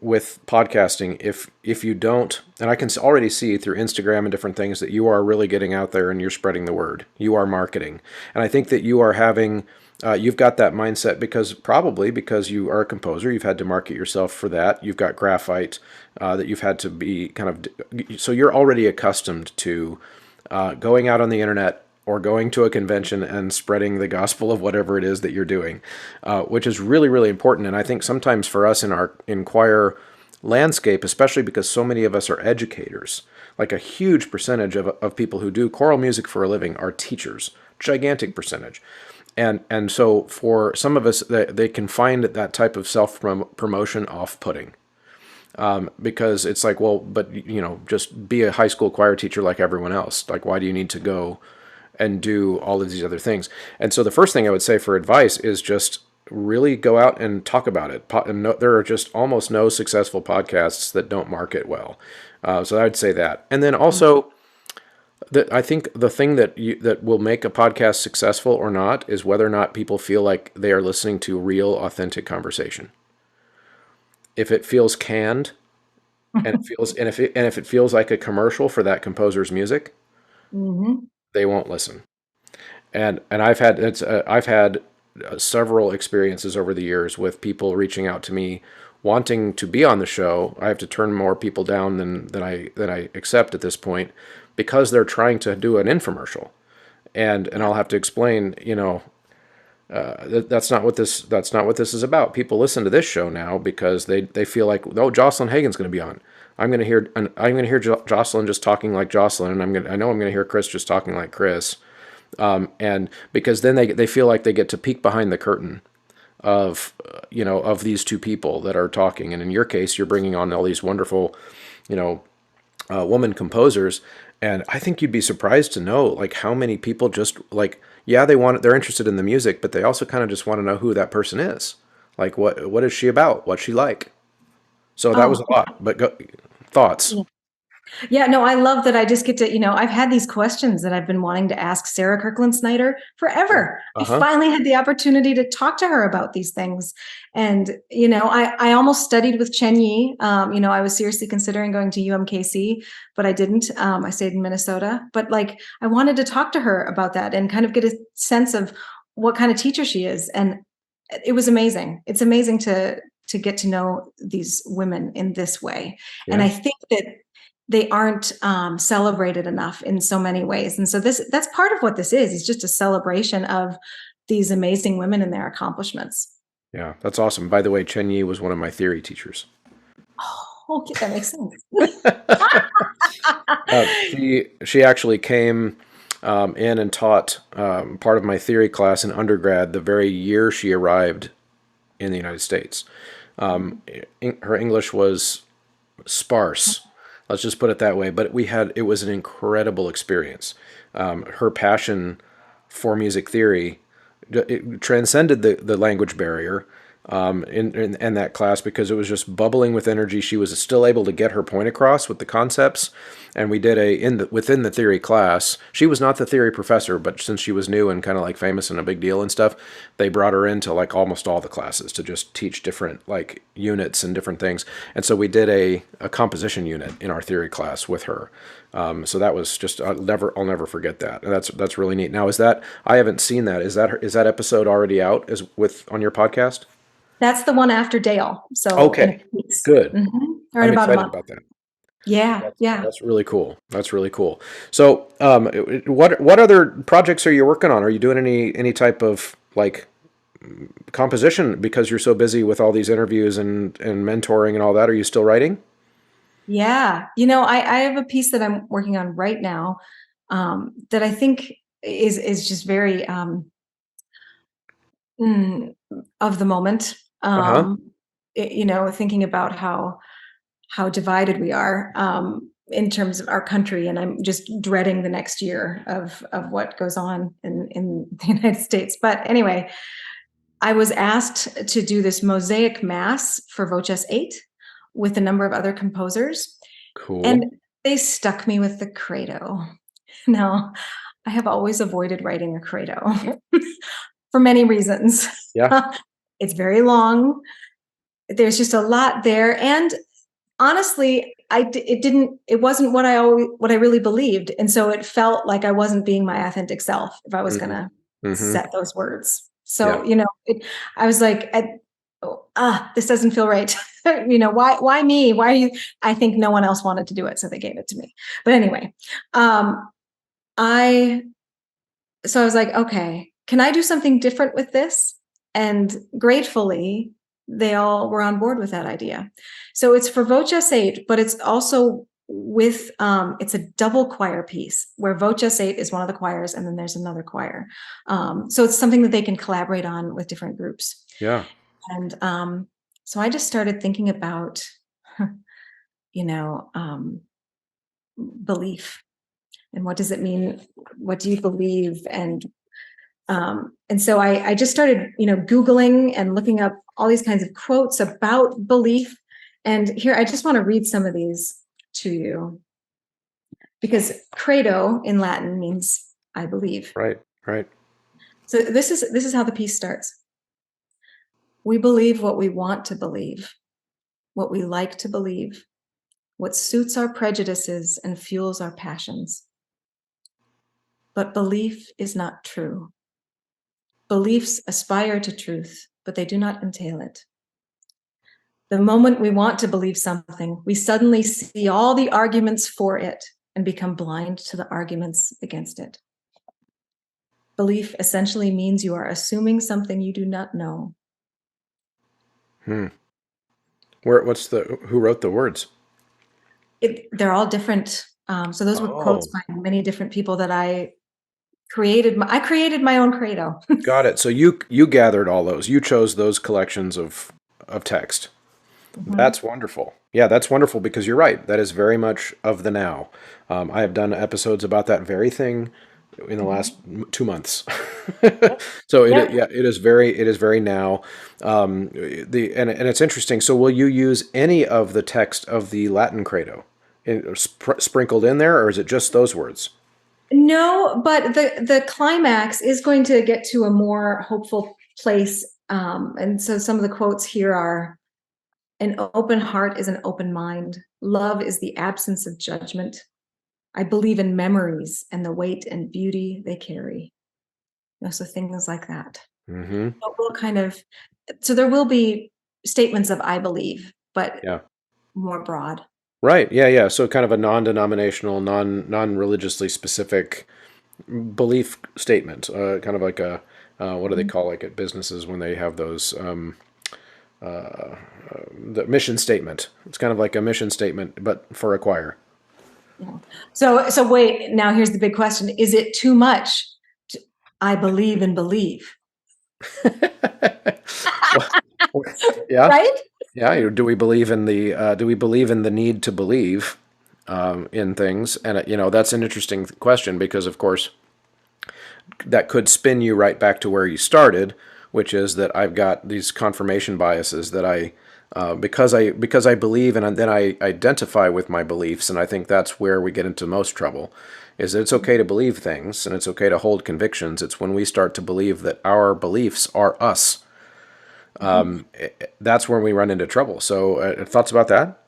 with podcasting, if you don't, and I can already see through Instagram and different things that you are really getting out there and you're spreading the word. You are marketing, and I think that you've got that mindset probably because you are a composer. You've had to market yourself for that. You've got graphite that you've had to be so you're already accustomed to going out on the internet or going to a convention and spreading the gospel of whatever it is that you're doing, which is really, really important. And I think sometimes for us in choir landscape, especially because so many of us are educators, like a huge percentage of people who do choral music for a living are teachers, gigantic percentage. And so for some of us, they can find that type of self promotion off-putting, because it's like, well, but just be a high school choir teacher like everyone else. Like, why do you need to go and do all of these other things? And so the first thing I would say for advice is just really go out and talk about it. There are just almost no successful podcasts that don't market well. So I'd say that. And then also, that I think the thing that will make a podcast successful or not is whether or not people feel like they are listening to real, authentic conversation. If it feels canned, and if it feels like a commercial for that composer's music, Mhm. they won't listen. And I've had several experiences over the years with people reaching out to me wanting to be on the show. I have to turn more people down than I accept at this point because they're trying to do an infomercial, and Yeah. I'll have to explain, that's not what this is about. People listen to this show now because they feel like, oh, Jocelyn Hagen's going to be on. I'm going to hear Jocelyn just talking like Jocelyn, and I know I'm going to hear Chris just talking like Chris, and because then they feel like they get to peek behind the curtain of of these two people that are talking. And in your case, you're bringing on all these wonderful, you know, woman composers, and I think you'd be surprised to know like how many people just like, yeah, they're interested in the music, but they also kind of just want to know who that person is, like what is she about, what's she like. So that was Oh, a lot, but thoughts. yeah. Yeah, no, I love that I just get to, I've had these questions that I've been wanting to ask Sarah Kirkland Snyder forever. I Uh-huh. finally had the opportunity to talk to her about these things. And, I almost studied with Chen Yi. I was seriously considering going to UMKC, but I didn't. I stayed in Minnesota. But like, I wanted to talk to her about that and kind of get a sense of what kind of teacher she is. And it was amazing. It's amazing to get to know these women in this way. And Yeah. I think that they aren't celebrated enough in so many ways. And so that's part of what this is just a celebration of these amazing women and their accomplishments. Yeah, that's awesome. By the way, Chen Yi was one of my theory teachers. Oh, okay, that makes sense. She actually came in and taught part of my theory class in undergrad the very year she arrived in the United States. Her English was sparse. Let's just put it that way. But it was an incredible experience. Her passion for music theory, it transcended the language barrier in that class because it was just bubbling with energy. She was still able to get her point across with the concepts, and we did within the theory class. She was not the theory professor, but since she was new and kind of like famous and a big deal and stuff, they brought her into like almost all the classes to just teach different like units and different things. And so we did a composition unit in our theory class with her. So that was just I'll never forget that. And that's really neat. Now, I haven't seen that. Is that episode already out on your podcast? That's the one after Dale. So in a Okay, few weeks. good. Or in I'm about a excited month. about that. Yeah, That's yeah. that's really cool. That's really cool. So, what other projects are you working on? Are you doing any type of like composition because you're so busy with all these interviews and mentoring and all that? Are you still writing? Yeah. I have a piece that I'm working on right now that I think is just very mm, of the moment. Uh huh. Thinking about how divided we are in terms of our country, and I'm just dreading the next year of what goes on in the United States. But anyway, I was asked to do this mosaic mass for Voces 8 with a number of other composers, and Cool. they stuck me with the credo. Now, I have always avoided writing a credo for many reasons. Yeah. It's very long. There's just a lot there, and honestly, it wasn't what I really believed, and so it felt like I wasn't being my authentic self if I was Mm-hmm. gonna Mm-hmm. set those words. Yeah. So, I was like, this doesn't feel right. Why me? Why are you? I think no one else wanted to do it, so they gave it to me. But anyway, um, I so I was like, okay, can I do something different with this? And gratefully, they all were on board with that idea. So it's for Voces 8, but it's also it's a double choir piece where Voces 8 is one of the choirs, and then there's another choir. So it's something that they can collaborate on with different groups. Yeah. And so I just started thinking about, you know, um, belief, and what does it mean? What do you believe? And so I just started, Googling and looking up all these kinds of quotes about belief. And here, I just want to read some of these to you because credo in Latin means I believe. Right. Right. So this is how the piece starts. We believe what we want to believe, what we like to believe, what suits our prejudices and fuels our passions. But belief is not true. Beliefs aspire to truth, but they do not entail it. The moment we want to believe something, we suddenly see all the arguments for it and become blind to the arguments against it. Belief essentially means you are assuming something you do not know. Hmm. Who wrote the words? They're all different. So those were quotes Oh, by many different people that I created. I created my own credo. got it. So you gathered all those. You chose those collections of text. Mhm. That's wonderful. Yeah, that's wonderful because you're right. That is very much of the now. I have done episodes about that very thing in the last Mhm. 2 months. Yep. So Yep. yeah, it is very now. And it's interesting. So will you use any of the text of the Latin credo sprinkled in there, or is it just those words? No, but the climax is going to get to a more hopeful place. And so some of the quotes here are: an open heart is an open mind. Love is the absence of judgment. I believe in memories and the weight and beauty they carry. So things like that. Mm-hmm. So we'll kind of, so there will be statements of I believe, but Yeah. more broad. Right. Yeah. Yeah. So kind of a non-denominational, non-religiously specific belief statement, kind of like a what do they Mhm. call like at businesses when they have those the mission statement. It's kind of like a mission statement, but for a choir. Yeah. So wait, now here's the big question. Is it too much? To, I believe and believe. Well, yeah, Right? yeah. Do we believe in the do we believe in the need to believe in things? And that's an interesting question because, of course, that could spin you right back to where you started, which is that I've got these confirmation biases that because I believe and then I identify with my beliefs, and I think that's where we get into most trouble. Is that it's okay to believe things and it's okay to hold convictions. It's when we start to believe that our beliefs are us. Mhm. That's when we run into trouble. So, thoughts about that?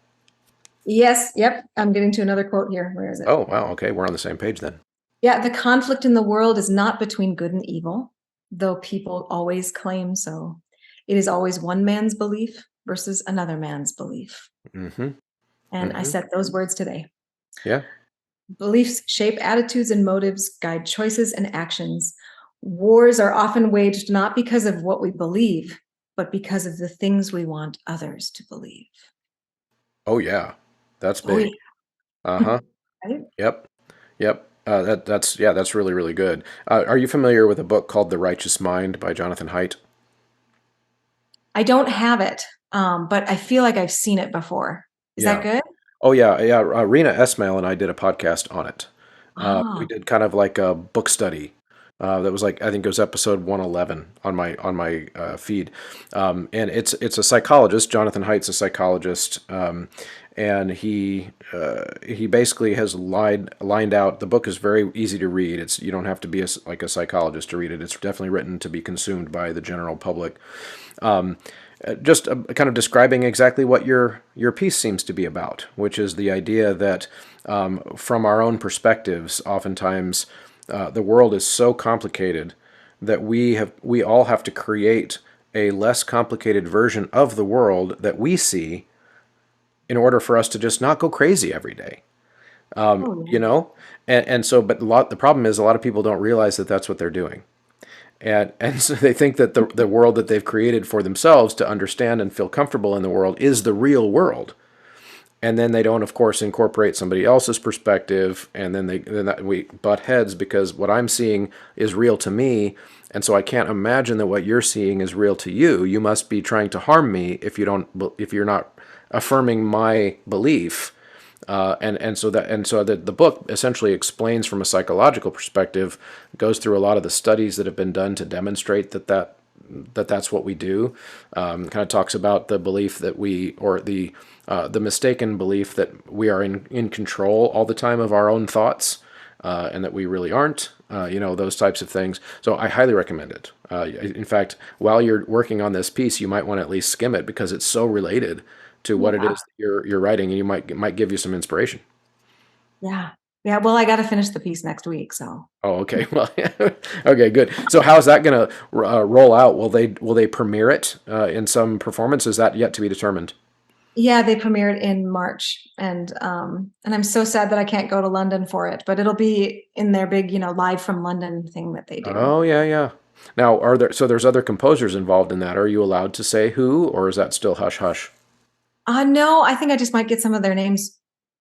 Yes. Yep. I'm getting to another quote here. Where is it? Oh, wow. Okay, we're on the same page then. Yeah. The conflict in the world is not between good and evil, though people always claim so. It is always one man's belief versus another man's belief. Mm-hmm. And I Mm-hmm. set those words today. Yeah. Beliefs shape attitudes and motives, guide choices and actions. Wars are often waged not because of what we believe, but because of the things we want others to believe. Oh, yeah. That's Oh, yeah. big. Uh-huh. Right? Yep. Yep. That's really really good. Are you familiar with a book called The Righteous Mind by Jonathan Haidt? I don't have it, but I feel like I've seen it before. Is that Yeah. good? Oh yeah, yeah. Rena Esmail and I did a podcast on it. We Ah, did kind of like a book study. That was like I think it was episode 111 on my feed, and it's a psychologist. Jonathan Haidt's a psychologist, and he basically has lined out. The book is very easy to read. It's you don't have to be like a psychologist to read it. It's definitely written to be consumed by the general public. Just kind of describing exactly what your piece seems to be about, which is the idea that from our own perspectives, oftentimes the world is so complicated that we all have to create a less complicated version of the world that we see in order for us to just not go crazy every day. oh You yeah. know, but the problem is a lot of people don't realize that that's what they're doing. And so they think that the world that they've created for themselves to understand and feel comfortable in the world is the real world. And then they don't, of course, incorporate somebody else's perspective, and we butt heads because what I'm seeing is real to me, and so I can't imagine that what you're seeing is real to you. You must be trying to harm me if you're not affirming my belief. And so the book essentially explains from a psychological perspective, goes through a lot of the studies that have been done to demonstrate that's what we do. Kind of talks about the belief that the mistaken belief that we are in control all the time of our own thoughts, and that we really aren't. Those types of things. So I highly recommend it. In fact, while you're working on this piece, you might want to at least skim it because it's so related to what it Yeah. is that you're writing, and it might give you some inspiration. Yeah. Yeah, well, I got to finish the piece next week, so. Oh, okay. Well, okay, good. So how's that going to roll out? Will they premiere it in some performance? Is that yet to be determined? Yeah, they premiered in March, and I'm so sad that I can't go to London for it, but it'll be in their big, live from London thing that they do. Oh, yeah, yeah. Now, there's other composers involved in that. Are you allowed to say who, or is that still hush hush? No, I think I just might get some of their names.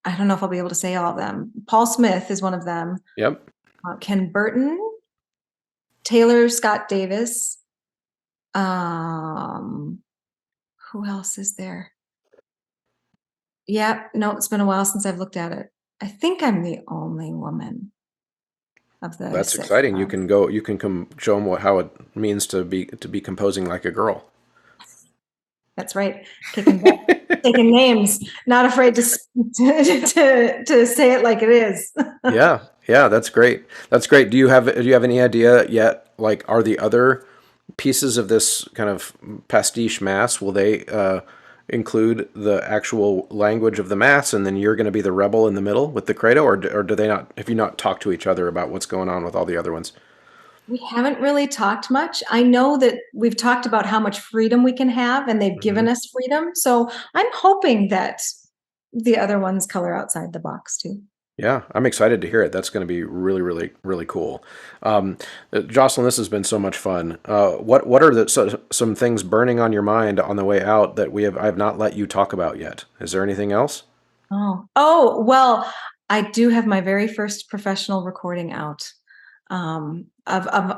I don't know if I'll be able to say all of them. Paul Smith is one of them. Yep. Ken Burton, Taylor Scott Davis. Um, who else is there? Yeah, no, it's been a while since I've looked at it. I think I'm the only woman of the That's six. exciting. You can come show them how it means to be composing like a girl. That's right. Kicking butt, taking names, not afraid to say it like it is. Yeah, yeah, that's great. That's great. Do you have any idea yet? Like, are the other pieces of this kind of pastiche mass, will they include the actual language of the mass, and then you're going to be the rebel in the middle with the credo, or do they not? Have you not talked to each other about what's going on with all the other ones? We haven't really talked much. I know that we've talked about how much freedom we can have, and they've Hmm. given us freedom. So I'm hoping that the other ones color outside the box too. Yeah, I'm excited to hear it. That's going to be really, really, really cool. Um, Jocelyn, this has been so much fun. What are some things burning on your mind on the way out that I have not let you talk about yet? Is there anything else? Well, I do have my very first professional recording out of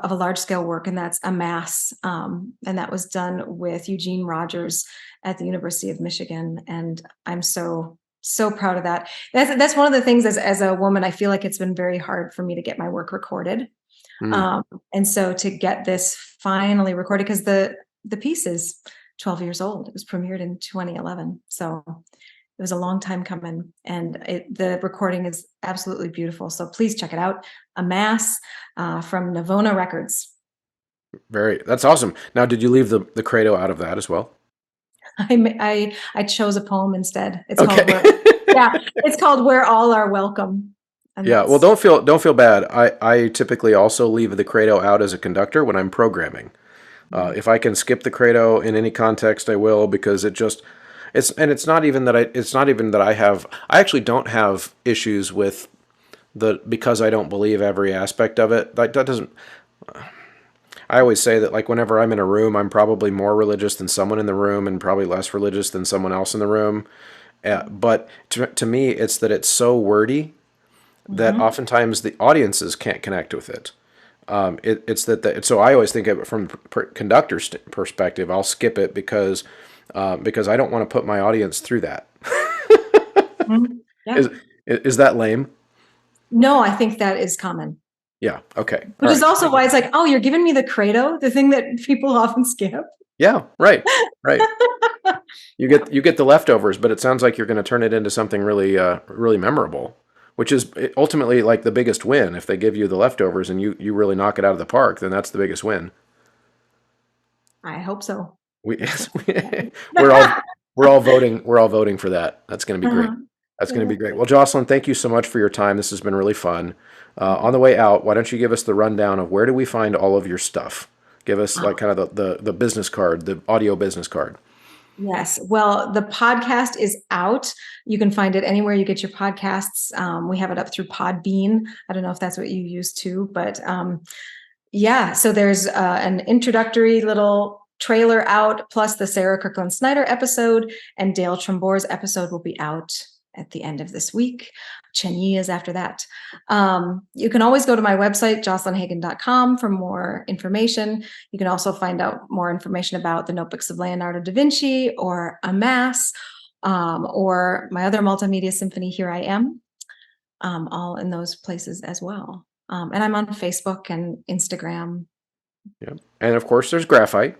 a large scale work, and that's a mass. And that was done with Eugene Rogers at the University of Michigan. And I'm so proud of that. That's one of the things as a woman, I feel like it's been very hard for me to get my work recorded. Mm, Um, and so to get this finally recorded, because the piece is 12 years old. It was premiered in 2011. So it was a long time coming, and the recording is absolutely beautiful. So please check it out. A Mass from Navona Records. that's awesome. Now, did you leave the credo out of that as well? I chose a poem instead. It's Okay. called yeah, it's called Where All Are Welcome, and Yeah, well, that's don't feel bad. I typically also leave the credo out as a conductor when I'm programming. If I can skip the credo in any context, I will, because it's not even that I actually don't have issues with because I don't believe every aspect of it. That doesn't. I always say that, like, whenever I'm in a room, I'm probably more religious than someone in the room, and probably less religious than someone else in the room. But to me, it's that it's so wordy that Mhm. oftentimes the audiences can't connect with it. It's so I always think of it from conductor's perspective. I'll skip it because I don't want to put my audience through that. Mhm. Is Yeah. is that lame? No, I think that is common. Yeah. Okay. All Which is right. also why it's like, oh, you're giving me the credo, the thing that people often skip. Yeah. Right. Right. You get the leftovers, but it sounds like you're going to turn it into something really really memorable, which is ultimately like the biggest win. If they give you the leftovers and you really knock it out of the park, then that's the biggest win. I hope so. We we're all we're all voting for that. That's going to be great. Uh-huh. That's going to Yeah. be great. Well, Jocelyn, thank you so much for your time. This has been really fun. On the way out, why don't you give us the rundown of where do we find all of your stuff? Give us like kind of the business card, the audio business card. Yes. Well, the podcast is out. You can find it anywhere you get your podcasts. We have it up through Podbean. I don't know if that's what you use too, but yeah. So there's an introductory little trailer out, plus the Sarah Kirkland Snyder episode, and Dale Trembour's episode will be out at the end of this week. Chen Yi is after that. You can always go to my website, jocelynhagen.com, for more information. You can also find out more information about the Notebooks of Leonardo da Vinci, or A Mass, or my other multimedia symphony, Here I Am, all in those places as well. And I'm on Facebook and Instagram. Yeah. And of course, there's graphite.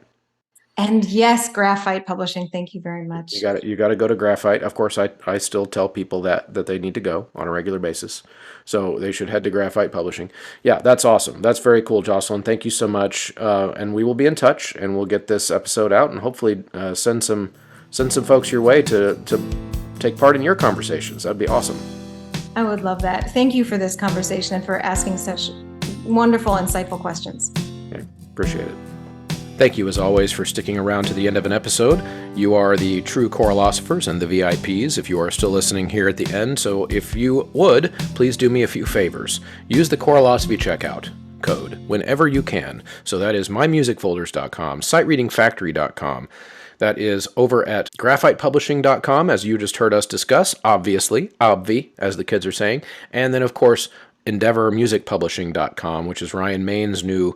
And yes, Graphite Publishing. Thank you very You much. got You got to go to graphite. Of course, I still tell people that they need to go on a regular basis, so they should head to Graphite Publishing. Yeah, that's awesome. That's very cool, Jocelyn. Thank you so much, and we will be in touch, and we'll get this episode out, and hopefully send some folks your way to take part in your conversations. That'd be awesome. I would love that. Thank you for this conversation and for asking such wonderful, insightful questions. Okay, appreciate it. Thank you, as always, for sticking around to the end of an episode. You are the true choralosophers and the VIPs if you are still listening here at the end. So if you would, please do me a few favors. Use the Choralosophy checkout code whenever you can. So that is mymusicfolders.com, sightreadingfactory.com. That is over at graphitepublishing.com, as you just heard us discuss, obviously, obvi, as the kids are saying. And then, of course, endeavormusicpublishing.com, which is Ryan Main's new,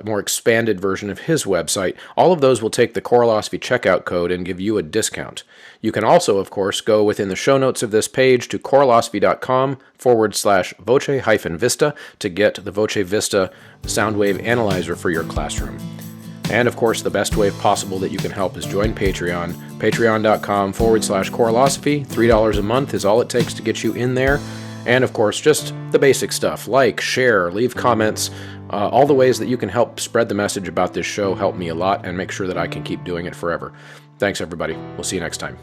more expanded version of his website. All of those will take the Choralosophy checkout code and give you a discount. You can also, of course, go within the show notes of this page to choralosophy.com/voce-vista to get the Voce Vista Soundwave Analyzer for your classroom. And of course, the best way possible that you can help is join Patreon. Patreon.com/choralosophy. $3 a month is all it takes to get you in there. And of course, just the basic stuff, like, share, leave comments, all the ways that you can help spread the message about this show help me a lot and make sure that I can keep doing it forever. Thanks, everybody. We'll see you next time.